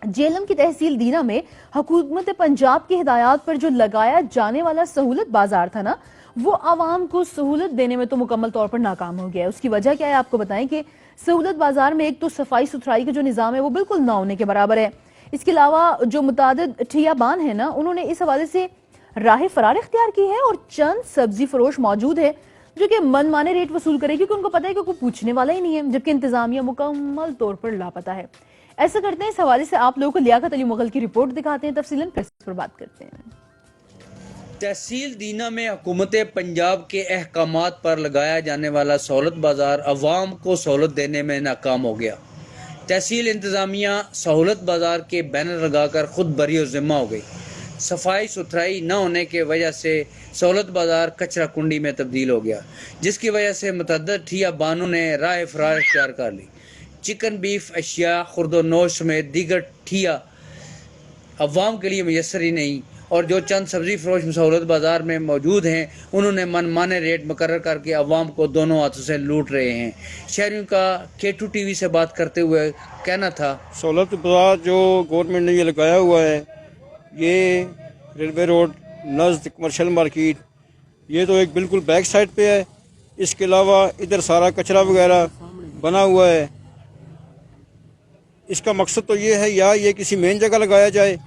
जेलम की तहसील दीना में हुकूमत पंजाब की हिदायत पर जो लगाया जाने वाला सहूलत बाजार था ना, वो आवाम को सहूलत देने में तो मुकम्मल तौर पर नाकाम हो गया है। उसकी वजह क्या है आपको बताएं कि सहूलत बाजार में एक तो सफाई सुथराई का जो निज़ाम है वो बिल्कुल ना होने के बराबर है। इसके अलावा जो मुतादिद ठियाबान है ना, उन्होंने इस हवाले से राह फरार इख्तियार की है और चंद सब्जी फरोश मौजूद है जो कि मनमाने रेट वसूल करे, क्योंकि उनको पता है कि कोई पूछने वाला ही नहीं है, जबकि इंतजामिया मुकम्मल तौर पर लापता है। ऐसा करते हैं, इस हवाले से आप लोगों को लियाकत अली मुगल की रिपोर्ट दिखाते हैं, तफसीलन फिर इस पर बात करते हैं। तहसील दीना में हुकूमत पंजाब के अहकामात पर लगाया जाने वाला सहूलत बाजार अवाम को सहूलत देने में नाकाम हो गया। तहसील इंतज़ामिया सहूलत बाजार के बैनर लगाकर खुद बरी ज़िम्मा हो गई। सफाई सुथराई न होने की वजह से सहूलत बाजार कचरा कुंडी में तब्दील हो गया, जिसकी वजह से मुतअद्दिद ठिया बानों ने राह फरार इख्तियार कर ली। चिकन, बीफ अशिया, खुर्दोनोश समेत दीगर ठिया अवाम के लिए मैसर ही नहीं, और जो चंद सब्जी फरोश सहूलत बाजार में मौजूद हैं उन्होंने मनमाने रेट मुकर्रर करके अवाम को दोनों हाथों से लूट रहे हैं। शहरियों का K2 TV से बात करते हुए कहना था, सहूलत बाजार जो गवर्नमेंट ने ये लगाया हुआ है, ये रेलवे रोड नज़द कमर्शियल मार्केट, ये तो एक बिल्कुल बैक साइड पे है। इसके अलावा इधर सारा कचरा वगैरह बना हुआ है। इसका मकसद तो ये है या ये किसी मेन जगह लगाया जाए,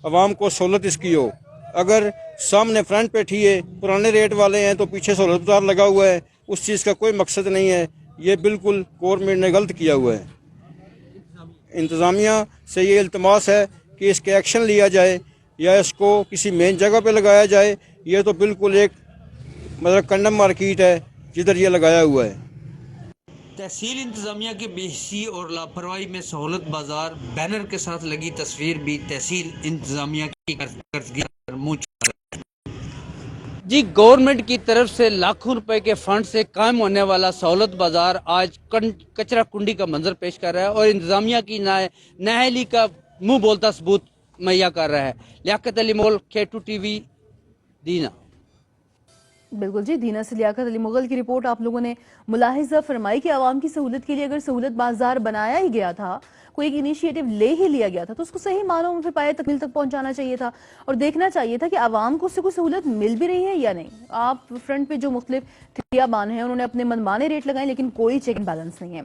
आवाम को सहूलत इसकी हो। अगर सामने फ्रंट पे ठिए पुराने रेट वाले हैं तो पीछे सहूलत बाजार लगा हुआ है, उस चीज़ का कोई मकसद नहीं है। ये बिल्कुल गवर्नमेंट ने गलत किया हुआ है। इंतज़ामिया से ये इल्तमास है कि इसके एक्शन लिया जाए या इसको किसी मेन जगह पे लगाया जाए। ये तो बिल्कुल एक मतलब कंडम मार्केट है जिधर ये लगाया हुआ है। तहसील इंतज़ामिया की बेहिसी और लापरवाही में सहूलत बाजार बैनर के साथ लगी तस्वीर भी तहसील इंतज़ामिया की कर्जगी पर मुँह जी। गवर्नमेंट की तरफ से लाखों रुपए के फंड से कायम होने वाला सहूलत बाजार आज कचरा कुंडी का मंजर पेश कर रहा है और इंतज़ामिया की नाअहली का मुंह बोलता सबूत मुहैया कर रहा है। लियाकत अली मुगल, K2 TV, दीना। बिल्कुल जी, दीना से लियाकत अली मुगल की रिपोर्ट। आप लोगों ने मुलाहिजा फरमाई कि आवाम की सहूलत के लिए अगर सहूलत बाजार बनाया ही गया था, कोई एक इनिशिएटिव ले ही लिया गया था, तो उसको सही मानों में फिर पाए तकमील तक पहुंचाना चाहिए था और देखना चाहिए था कि आवाम को उससे कोई सहूलत मिल भी रही है या नहीं। आप फ्रंट पे जो मुख्तलिफ ठियाबान हैं उन्होंने अपने मनमाने रेट लगाए, लेकिन कोई चेक एंड बैलेंस नहीं है।